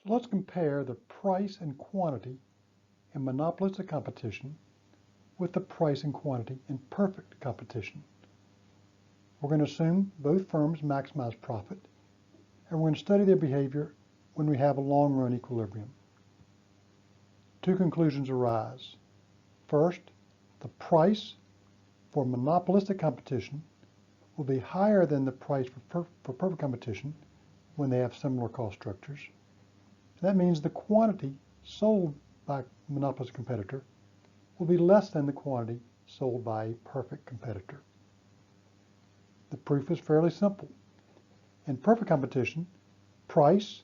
So let's compare the price and quantity in monopolistic competition with the price and quantity in perfect competition. We're going to assume both firms maximize profit, and we're going to study their behavior when we have a long-run equilibrium. Two conclusions arise. First, the price for monopolistic competition will be higher than the price for perfect competition when they have similar cost structures. That means the quantity sold by a monopolistic competitor will be less than the quantity sold by a perfect competitor. The proof is fairly simple. In perfect competition, price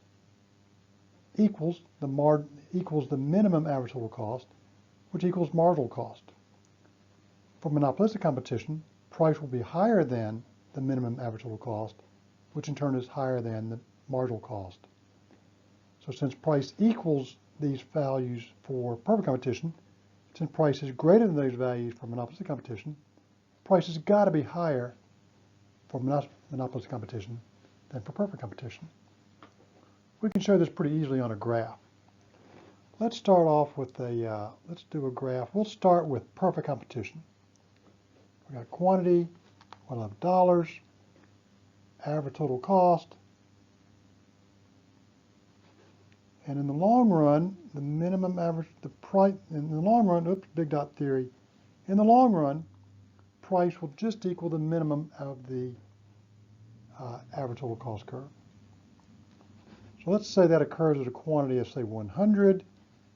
equals the minimum average total cost, which equals marginal cost. For monopolistic competition, price will be higher than the minimum average total cost, which in turn is higher than the marginal cost. So since price equals these values for perfect competition, since price is greater than those values for monopolistic competition, price has got to be higher for monopolistic competition than for perfect competition. We can show this pretty easily on a graph. Let's start off with let's do a graph. We'll start with perfect competition. We got quantity, we'll have dollars, average total cost, and in the long run, the minimum average, the price, in the long run, oops, big dot theory, in the long run, price will just equal the minimum of the average total cost curve. So let's say that occurs at a quantity of, say, 100,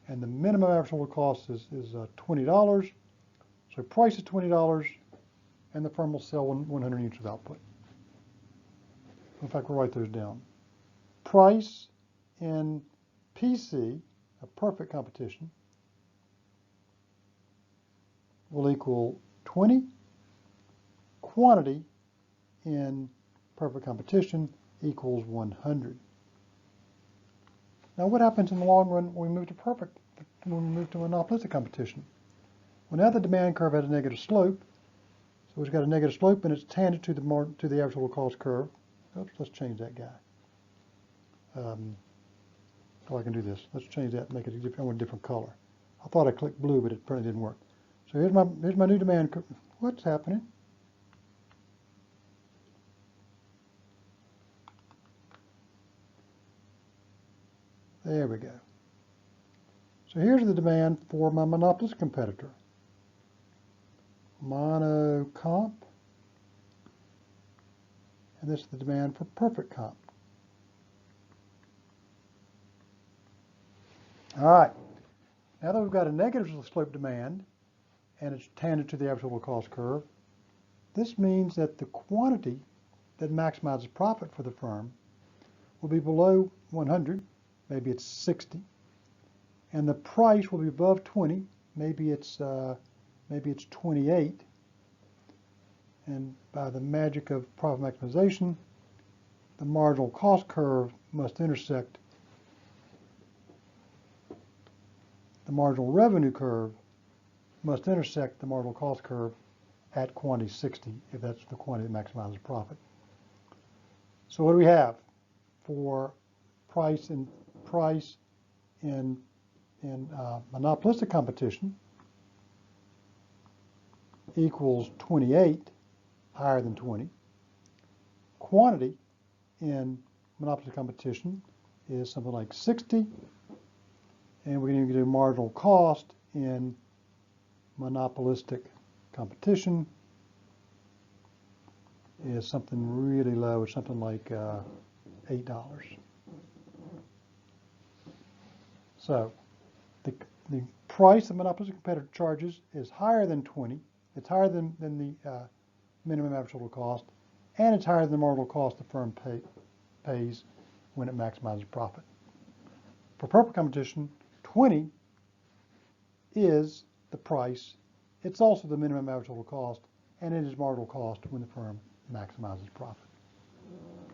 and the minimum average total cost is $20. So price is $20, and the firm will sell 100 units of output. In fact, we'll write those down. Price in PC, a perfect competition, will equal 20. Quantity in perfect competition equals 100. Now, what happens in the long run when we move to monopolistic competition? Well, now the demand curve has a negative slope, so it's got a negative slope and it's tangent to the average total cost curve. Oops, let's change that guy. I can do this. Let's change that and make it a different color. I thought I clicked blue, but it apparently didn't work. So here's my new demand curve. What's happening? There we go. So here's the demand for my monopolistic competitor. Mono comp. And this is the demand for perfect comp. All right. Now that we've got a negative slope demand and it's tangent to the average total cost curve, this means that the quantity that maximizes profit for the firm will be below 100. Maybe it's 60, and the price will be above 20. Maybe it's 28. And by the magic of profit maximization, the marginal cost curve must intersect the marginal revenue curve must intersect the marginal cost curve at quantity 60, if that's the quantity that maximizes profit. So what do we have for price in monopolistic competition equals 28, higher than 20. Quantity in monopolistic competition is something like 60, and we're going to do marginal cost in monopolistic competition is something really low, it's something like $8. So the price the monopolistic competitor charges is higher than 20. It's higher than the minimum average total cost, and it's higher than the marginal cost the firm pays when it maximizes profit. For perfect competition, 20 is the price. It's also the minimum average total cost, and it is marginal cost when the firm maximizes profit.